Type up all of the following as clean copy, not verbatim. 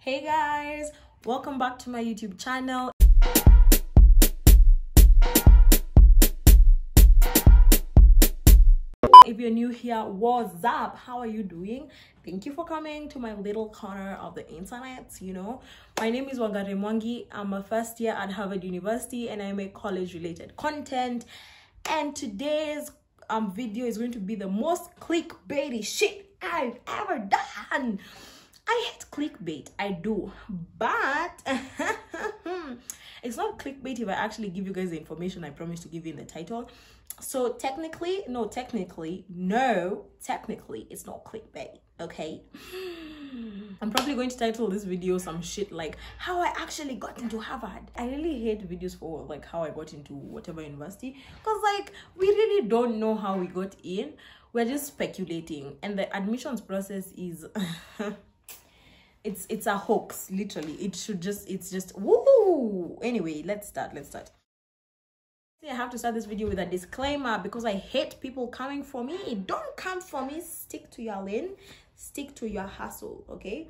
Hey guys, welcome back to my YouTube channel. If you're new here, what's up? How are you doing? Thank you for coming to my little corner of the internet. My name is Wangari Mwangi. I'm a first year at Harvard University and I make college related content. And today's video is going to be the most clickbaity shit I've ever done. I hate clickbait, I do, but it's not clickbait if I actually give you guys the information I promised to give you in the title. So technically it's not clickbait, okay? I'm probably going to title this video some shit like how I actually got into Harvard. I really hate videos for like how I got into whatever university, because like we really don't know how we got in. We're just speculating, and the admissions process is it's a hoax, literally. It's just woo. Anyway, let's start. I have to start this video with a disclaimer because I hate people coming for me. Don't come for me. Stick to your lane, stick to your hustle, okay?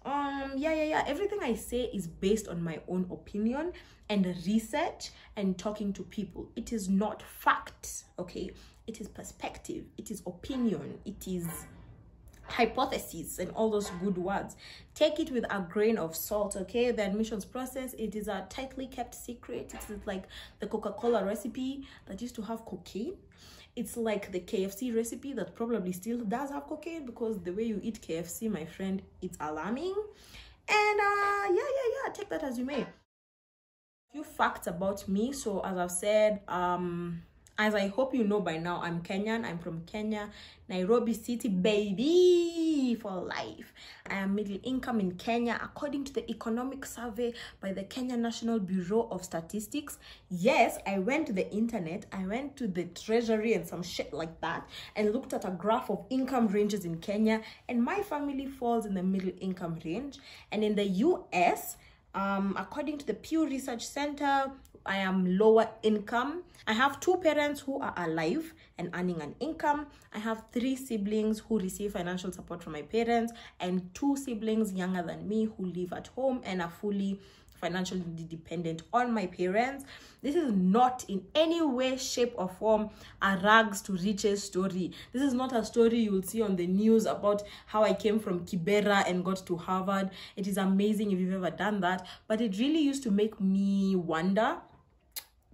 Everything I say is based on my own opinion and research and talking to people. It is not fact, okay? It is perspective, it is opinion, it is hypothesis and all those good words. Take it with a grain of salt, okay? The admissions process, it is a tightly kept secret. It's like the Coca-Cola recipe that used to have cocaine. It's like the KFC recipe that probably still does have cocaine, because the way you eat KFC, my friend, it's alarming. And take that as you may. A few facts about me. So as I've said, as I hope you know by now, I'm Kenyan. I'm from Kenya, Nairobi City, baby, for life. I am middle income in Kenya according to the economic survey by the Kenya National Bureau of Statistics. Yes, I went to the internet, I went to the treasury and some shit like that and looked at a graph of income ranges in Kenya, and my family falls in the middle income range. And in the US, according to the Pew Research Center, I am lower income. I have 2 parents who are alive and earning an income. I have 3 siblings who receive financial support from my parents, and 2 siblings younger than me who live at home and are fully financially dependent on my parents. This is not in any way, shape or form a rags to riches story. This is not a story you will see on the news about how I came from Kibera and got to Harvard. It is amazing if you've ever done that, but it really used to make me wonder,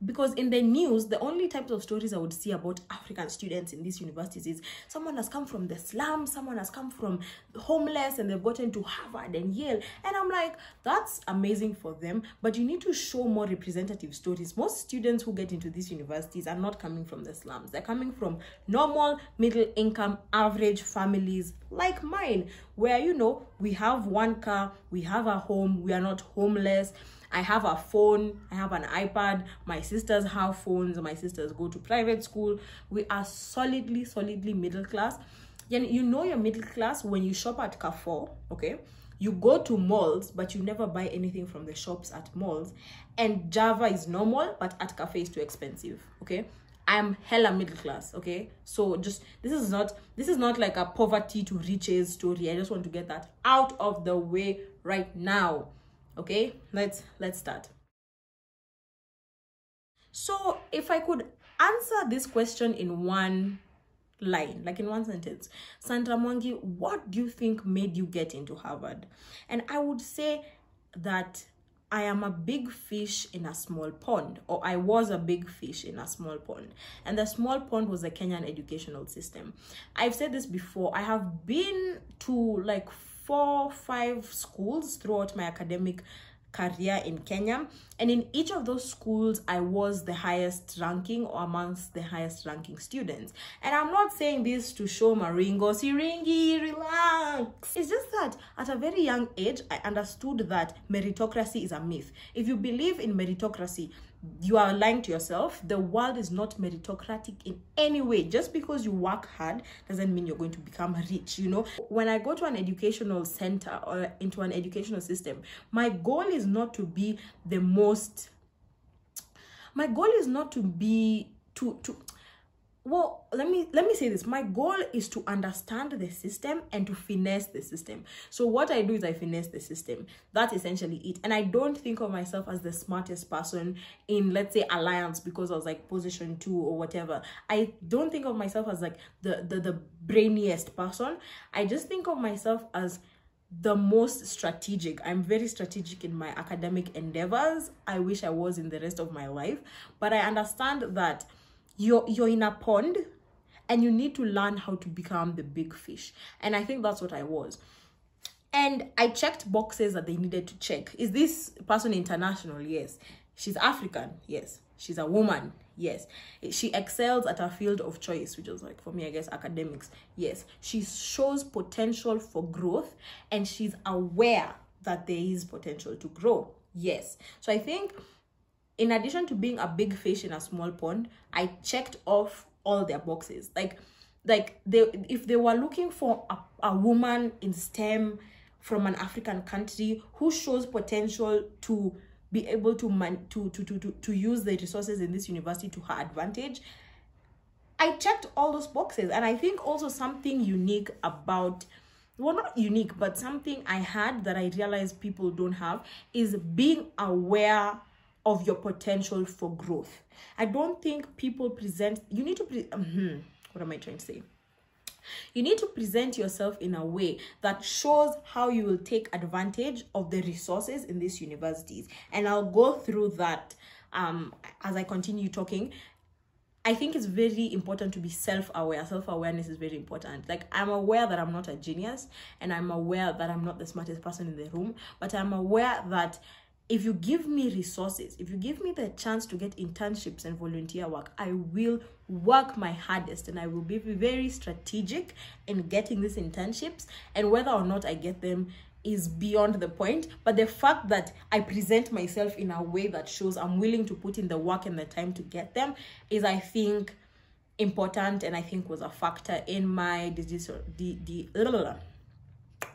because in the news, the only types of stories I would see about African students in these universities is someone has come from the slums, someone has come from homeless and they've gotten to Harvard and Yale. And I'm like, that's amazing for them, but you need to show more representative stories. Most students who get into these universities are not coming from the slums. They're coming from normal, middle income, average families like mine, where, we have 1 car, we have a home, we are not homeless. I have a phone, I have an iPad, my sisters have phones, my sisters go to private school. We are solidly middle class. You know you're middle class when you shop at Carrefour, okay? You go to malls, but you never buy anything from the shops at malls. And Java is normal, but at cafe is too expensive, okay? I'm hella middle class, okay? So this is not like a poverty to riches story. I just want to get that out of the way right now. Okay, let's start. So if I could answer this question in one line, like in one sentence, Sandra Mwangi, what do you think made you get into Harvard? And I would say that I am a big fish in a small pond, or I was a big fish in a small pond. And the small pond was the Kenyan educational system. I've said this before. I have been to like 4 or 5 schools throughout my academic career in Kenya, and in each of those schools I was the highest ranking or amongst the highest ranking students. And I'm not saying this to show Maringo, Siringi, relax. It's just that at a very young age I understood that meritocracy is a myth. If you believe in meritocracy, you are lying to yourself. The world is not meritocratic in any way. Just because you work hard doesn't mean you're going to become rich, When I go to an educational center or into an educational system, my goal is not to be the most, my goal is not to be, well, let me say this. My goal is to understand the system and to finesse the system. So what I do is I finesse the system. That's essentially it. And I don't think of myself as the smartest person in, let's say, Alliance because I was like position 2 or whatever. I don't think of myself as like the brainiest person. I just think of myself as the most strategic. I'm very strategic in my academic endeavors. I wish I was in the rest of my life, but I understand that you're in a pond and you need to learn how to become the big fish. And I think that's what I was. And I checked boxes that they needed to check. Is this person international? Yes. She's African? Yes. She's a woman? Yes. She excels at her field of choice, which was like, for me, I guess, academics. Yes. She shows potential for growth and she's aware that there is potential to grow. Yes. So I think in addition to being a big fish in a small pond, I checked off all their boxes. Like if they were looking for a woman in STEM from an African country who shows potential to be able to use the resources in this university to her advantage, I checked all those boxes. And I think also something unique about, well, not unique, but something I had that I realized people don't have is being aware of your potential for growth. I don't think people present, you need to, what am I trying to say? You need to present yourself in a way that shows how you will take advantage of the resources in these universities. And I'll go through that as I continue talking. I think it's very important to be self-aware. Self-awareness is very important. Like, I'm aware that I'm not a genius and I'm aware that I'm not the smartest person in the room, but I'm aware that if you give me resources, if you give me the chance to get internships and volunteer work, I will work my hardest and I will be very strategic in getting these internships. And whether or not I get them is beyond the point. But the fact that I present myself in a way that shows I'm willing to put in the work and the time to get them is, I think, important, and I think was a factor in my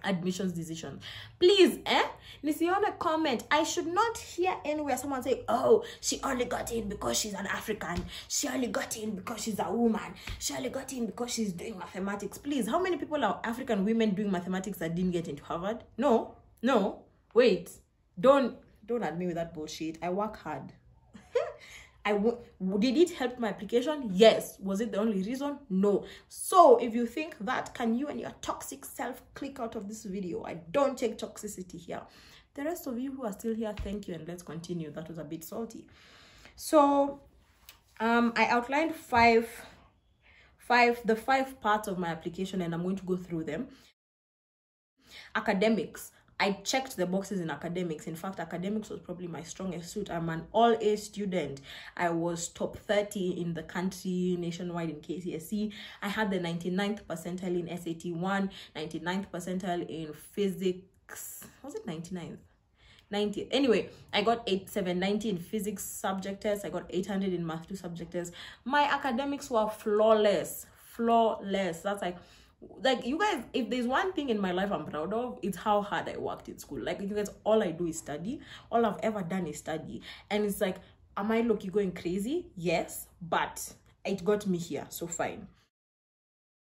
admissions decision. Please, nisione comment. I should not hear anywhere someone say, oh, she only got in because she's an African, she only got in because she's a woman, she only got in because she's doing mathematics. Please, how many people are African women doing mathematics that didn't get into Harvard? No, wait, don't add me with that bullshit. I work hard. Did it help my application? Yes. Was it the only reason? No. So if you think that, can you and your toxic self click out of this video? I don't take toxicity here. The rest of you who are still here, thank you, and let's continue. That was a bit salty. So I outlined the five parts of my application, and I'm going to go through them. Academics. I checked the boxes in academics. In fact, academics was probably my strongest suit. I'm an all-A student. I was top 30 in the country nationwide in KCSE. I had the 99th percentile in SAT 1, 99th percentile in physics. Was it 99th? 90. Anyway, I got 790 in physics subject test. I got 800 in math 2 subject test. My academics were flawless. That's like you guys, if there's one thing in my life I'm proud of, it's how hard I worked in school. Like, you guys, all I do is study. All I've ever done is study. And it's like, am I low-key going crazy? Yes, but it got me here, so fine.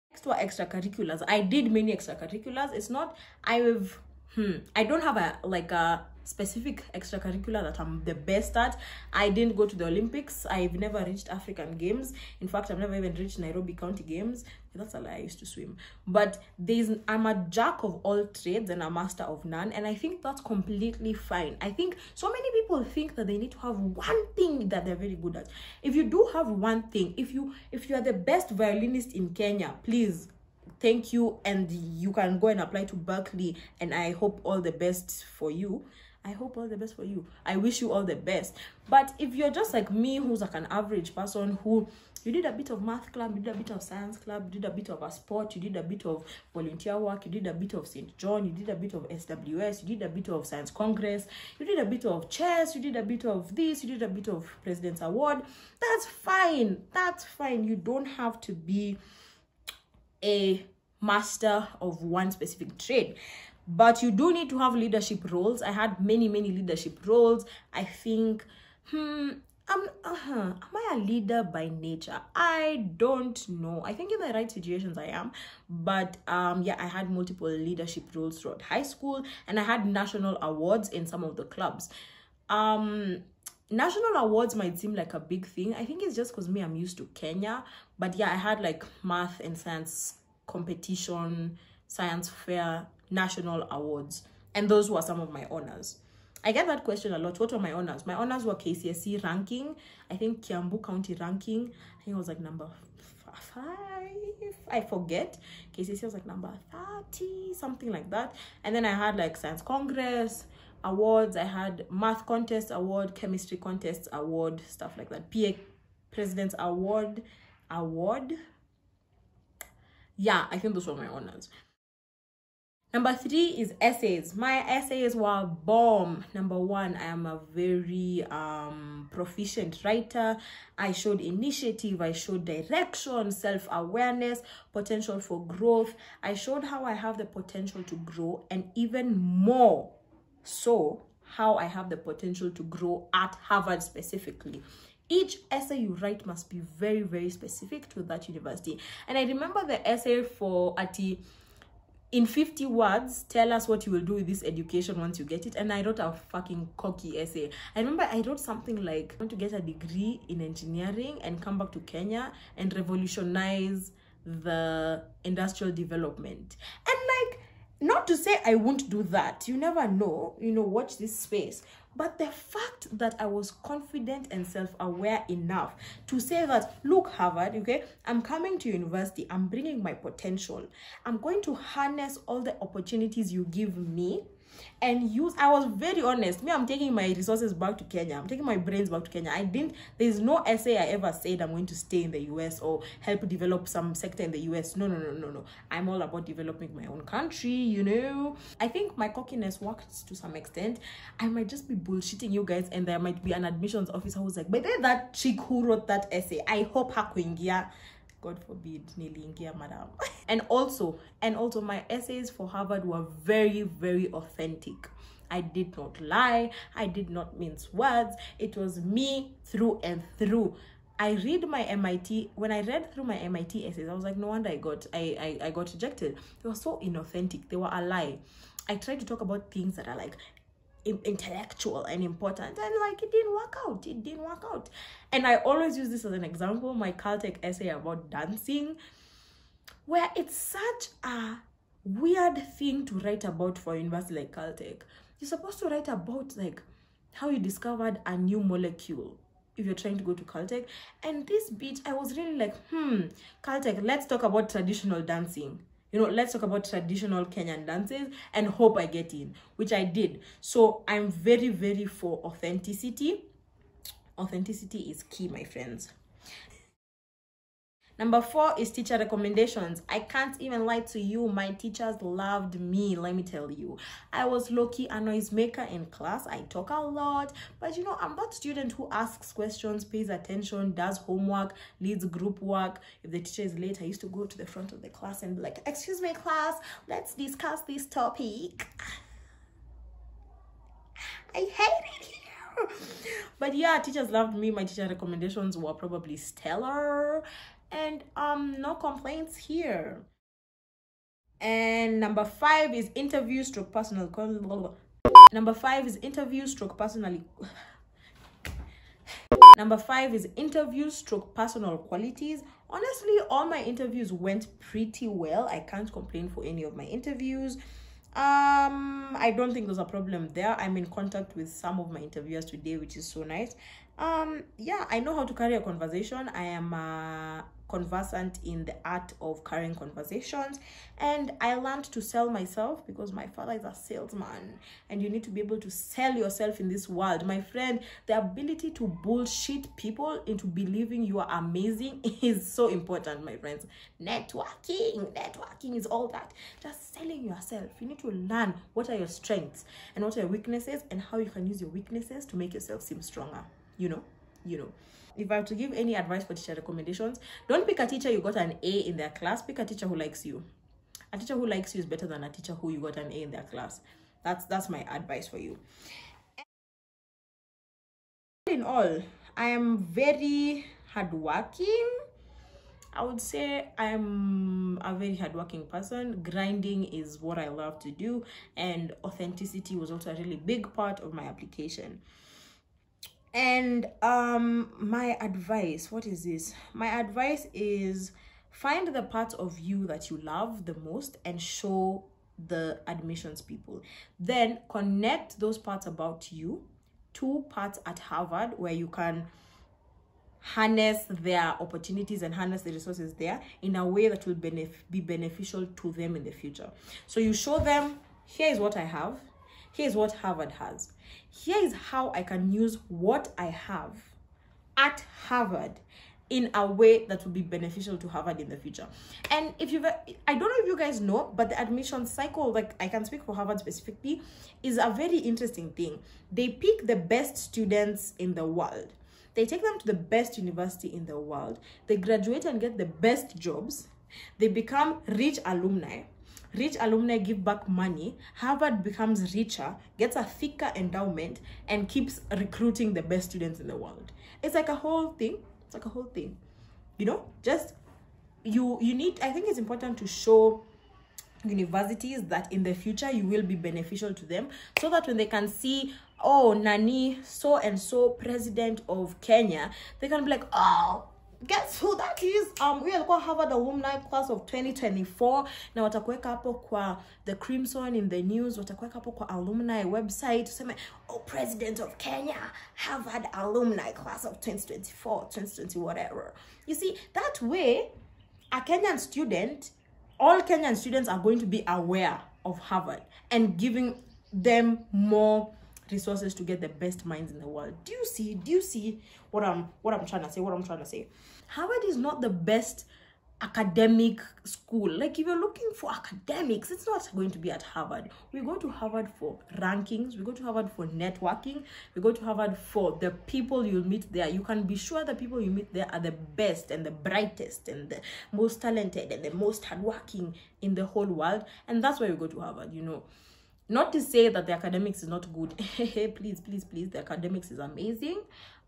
Next were extracurriculars. I did many extracurriculars. It's not, I don't have a specific extracurricular that I'm the best at. I didn't go to the Olympics. I've never reached African Games. In fact, I've never even reached Nairobi County Games. That's a lie. I used to swim. But I'm a jack of all trades and a master of none, and I think that's completely fine. I think so many people think that they need to have one thing that they're very good at. If you do have one thing, if you are the best violinist in Kenya, please, thank you, and you can go and apply to Berkeley, and I hope all the best for you. I hope all the best for you. I wish you all the best. But if you're just like me, who's like an average person, who you did a bit of math club, you did a bit of science club, you did a bit of a sport, you did a bit of volunteer work, you did a bit of St. John, you did a bit of SWS, you did a bit of Science Congress, you did a bit of chess, you did a bit of this, you did a bit of President's Award, that's fine. That's fine. You don't have to be a master of one specific trade. But you do need to have leadership roles. I had many leadership roles. I think Am I a leader by nature? I don't know. I think in the right situations I am, but yeah, I had multiple leadership roles throughout high school, and I had national awards in some of the clubs. National awards might seem like a big thing. I think it's just because I'm used to Kenya, but yeah, I had like math and science competition, science fair, national awards, and those were some of my honors. I get that question a lot. What were my honors? My honors were KCSE ranking. I think Kiambu County ranking. I think it was like number 5. I forget. KCSE was like number 30, something like that. And then I had like Science Congress awards. I had Math Contest Award, Chemistry Contest Award, stuff like that. PA President's Award. Yeah, I think those were my honors. Number 3 is essays. My essays were bomb. Number 1, I am a very proficient writer. I showed initiative, I showed direction, self-awareness, potential for growth. I showed how I have the potential to grow, and even more so, how I have the potential to grow at Harvard specifically. Each essay you write must be very, very specific to that university. And I remember the essay for Ati, in 50 words, tell us what you will do with this education once you get it. And I wrote a fucking cocky essay. I remember I wrote something like, I want to get a degree in engineering and come back to Kenya and revolutionize the industrial development. And like, not to say I won't do that. You never know, watch this space. But the fact that I was confident and self-aware enough to say that, look, Harvard, okay, I'm coming to university, I'm bringing my potential. I'm going to harness all the opportunities you give me and use. I was very honest. I'm taking my resources back to Kenya. I'm taking my brains back to Kenya. There's no essay I ever said I'm going to stay in the US or help develop some sector in the US. No. I'm all about developing my own country, I think my cockiness worked to some extent. I might just be bullshitting you guys, and there might be an admissions officer who's like, but then that chick who wrote that essay, I hope hakuingia. God forbid, niliingia madam. And also my essays for Harvard were very, very authentic. I did not lie. I did not mince words. It was me through and through. When I read through my MIT essays, I was like, no wonder I got rejected. They were so inauthentic. They were a lie. I tried to talk about things that are like intellectual and important, and like it didn't work out. And I always use this as an example, my Caltech essay about dancing, where it's such a weird thing to write about for a university like Caltech. You're supposed to write about like how you discovered a new molecule if you're trying to go to Caltech. And this bitch, I was really like, Caltech, let's talk about traditional dancing. Let's talk about traditional Kenyan dances and hope I get in, which I did. So I'm very, very for authenticity. Authenticity is key, my friends. Number 4 is teacher recommendations. I can't even lie to you. My teachers loved me, let me tell you. I was low-key a noisemaker in class. I talk a lot. But I'm that student who asks questions, pays attention, does homework, leads group work. If the teacher is late, I used to go to the front of the class and be like, excuse me, class, let's discuss this topic. I hate it here. But yeah, teachers loved me. My teacher recommendations were probably stellar. And no complaints here. And number 5 is interview stroke personal. Number 5 is interview stroke personally. Number 5 is interview stroke personal qualities. Honestly, all my interviews went pretty well. I can't complain for any of my interviews. I don't think there's a problem there. I'm in contact with some of my interviewers today, which is so nice. Yeah, I know how to carry a conversation. I am conversant in the art of carrying conversations, and I learned to sell myself because my father is a salesman, and you need to be able to sell yourself in this world, my friend. The ability to bullshit people into believing you are amazing is so important, my friends. Networking is all that. Just selling yourself. You need to learn what are your strengths and what are your weaknesses, and how you can use your weaknesses to make yourself seem stronger. If I have to give any advice for teacher recommendations, don't pick a teacher you got an A in their class. Pick a teacher who likes you. A teacher who likes you is better than a teacher who you got an A in their class. That's my advice for you. In all, I am very hardworking. I would say I'm a very hardworking person. Grinding is what I love to do, and authenticity was also a really big part of my application. And my advice, what is this? My advice is find the parts of you that you love the most and show the admissions people. Then connect those parts about you to parts at Harvard where you can harness their opportunities and harness the resources there in a way that will be beneficial to them in the future. So you show them, here is what I have, here is what Harvard has, here is how I can use what I have at Harvard in a way that will be beneficial to Harvard in the future. And if you've, I don't know if you guys know, but the admission cycle, like I can speak for Harvard specifically, is a very interesting thing. They pick the best students in the world. They take them to the best university in the world. They graduate and get the best jobs. They become rich alumni. Rich alumni give back money. Harvard becomes richer, gets a thicker endowment, and keeps recruiting the best students in the world. It's like a whole thing. It's like a whole thing. You know, just you need, I think it's important to show universities that in the future you will be beneficial to them, so that when they can see, oh, Nani so and so president of Kenya, they can be like, oh, guess who that is? We are going to Harvard alumni class of 2024. Now watakuweka hapo kwa the Crimson in the news, watakuweka hapo kwa alumni website, tuseme, oh, president of Kenya, Harvard alumni class of 2024, 2020, whatever. You see, that way a Kenyan student, all Kenyan students are going to be aware of Harvard and giving them more resources to get the best minds in the world. Do you see what I'm trying to say? Harvard is not the best academic school. Like, if you're looking for academics, it's not going to be at Harvard. We go to Harvard for rankings, we go to Harvard for networking, we go to Harvard for the people you'll meet there. You can be sure the people you meet there are the best and the brightest and the most talented and the most hardworking in the whole world. And that's why we go to Harvard, you know. Not to say that the academics is not good. Please, the academics is amazing.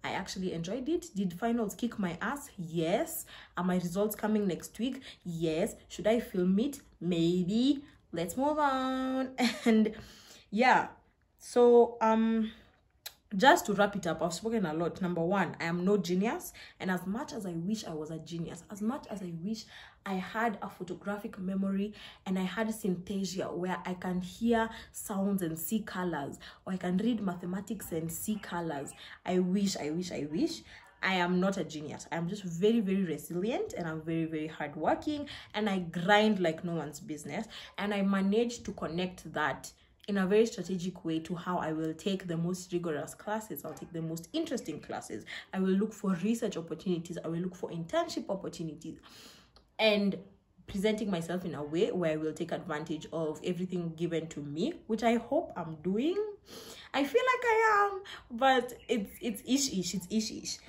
I actually enjoyed it. Did finals kick my ass? Yes. Are my results coming next week? Yes. Should I film it? Maybe. Let's move on. And yeah, so just to wrap it up, I've spoken a lot. Number one, I am no genius. And as much as I wish I was a genius, as much as I wish I had a photographic memory and I had synesthesia where I can hear sounds and see colors, or I can read mathematics and see colors, I wish. I am not a genius. I'm just very, very resilient, and I'm very, very hardworking, and I grind like no one's business. And I managed to connect that in a very strategic way to how I will take the most rigorous classes. I'll take the most interesting classes. I will look for research opportunities. I will look for internship opportunities, and presenting myself in a way where I will take advantage of everything given to me, which I hope I'm doing. I feel like I am, but it's ish.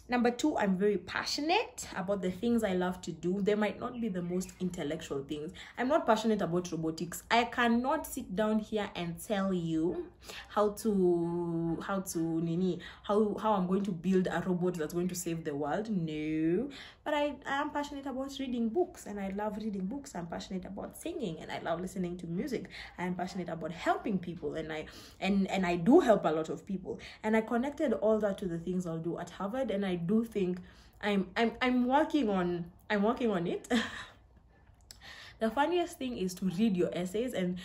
Number two, I'm very passionate about the things I love to do. They might not be the most intellectual things. I'm not passionate about robotics. I cannot sit down here and tell you how I'm going to build a robot that's going to save the world. No. But I am passionate about reading books, and I love reading books. I'm passionate about singing, and I love listening to music. I'm passionate about helping people, and I do help a lot of people. And I connected all that to the things I'll do at Harvard, and I do think I'm working on it. The funniest thing is to read your essays and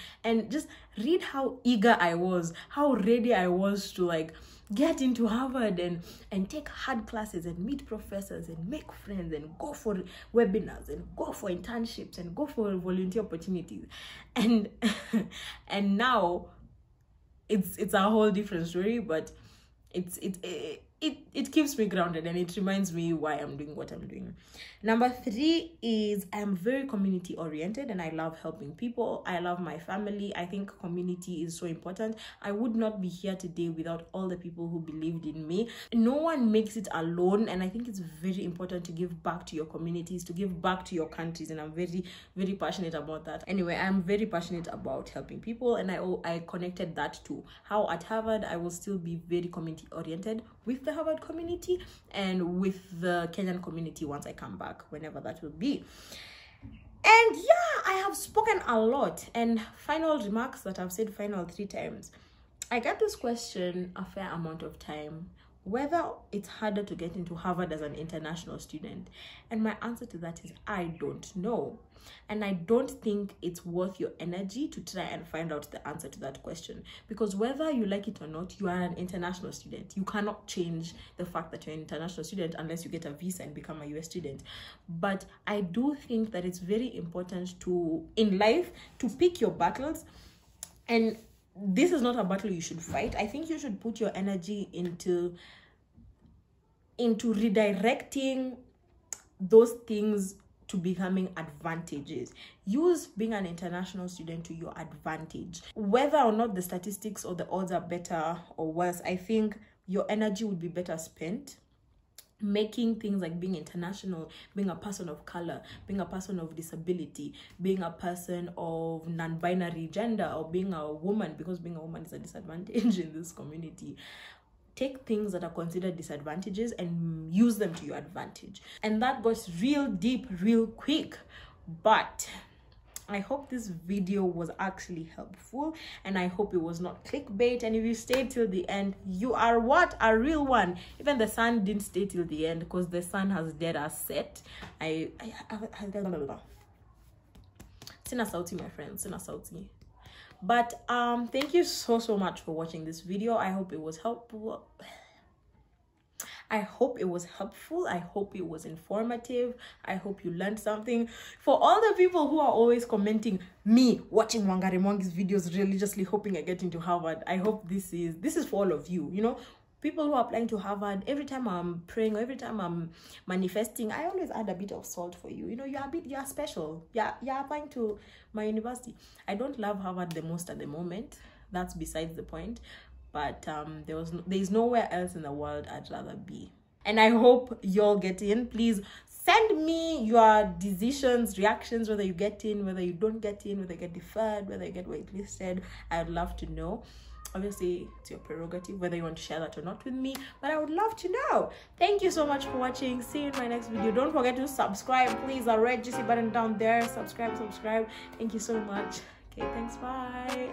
just read how eager I was, how ready I was to like get into Harvard and take hard classes and meet professors and make friends and go for webinars and go for internships and go for volunteer opportunities. And and now it's a whole different story, but it keeps me grounded, and it reminds me why I'm doing what I'm doing. Number three is I'm very community oriented, and I love helping people. I love my family. I think community is so important. I would not be here today without all the people who believed in me. No one makes it alone, and I think it's very important to give back to your communities, to give back to your countries, and I'm very, very passionate about that. Anyway, I'm very passionate about helping people, and I connected that to how at Harvard I will still be very community oriented with the Harvard community and with the Kenyan community once I come back, whenever that will be. And yeah, I have spoken a lot. And final remarks that I've said final 3 times. I get this question a fair amount of time, whether it's harder to get into Harvard as an international student. And my answer to that is I don't know. And I don't think it's worth your energy to try and find out the answer to that question. Because whether you like it or not, you are an international student. You cannot change the fact that you're an international student unless you get a visa and become a US student. But I do think that it's very important in life, to pick your battles. And this is not a battle you should fight. I think you should put your energy into redirecting those things to becoming advantages. Use being an international student to your advantage. Whether or not the statistics or the odds are better or worse, I think your energy would be better spent making things like being international, being a person of color, being a person of disability, being a person of non-binary gender, or being a woman, because being a woman is a disadvantage in this community. Take things that are considered disadvantages and use them to your advantage. And that goes real deep, real quick. But I hope this video was actually helpful, and I hope it was not clickbait. And if you stayed till the end, you are what? A real one. Even the sun didn't stay till the end because the sun has dead as set. Sina sauti, my friends, sina sauti. But thank you so much for watching this video. I hope it was helpful. I hope it was helpful. I hope it was informative. I hope you learned something. For all the people who are always commenting me watching Wangari Mwangi's videos religiously hoping I get into Harvard, I hope this is for all of you. You know, people who are applying to Harvard, every time I'm praying or every time I'm manifesting, I always add a bit of salt for you. You know, you're special. You're applying to my university. I don't love Harvard the most at the moment. That's besides the point. But there's nowhere else in the world I'd rather be. And I hope y'all get in. Please send me your decisions, reactions, whether you get in, whether you don't get in, whether you get deferred, whether you get waitlisted. I'd love to know. Obviously, it's your prerogative whether you want to share that or not with me, but I would love to know. Thank you so much for watching. See you in my next video. Don't forget to subscribe, please. The red juicy button down there. Subscribe. Thank you so much. Okay, thanks. Bye.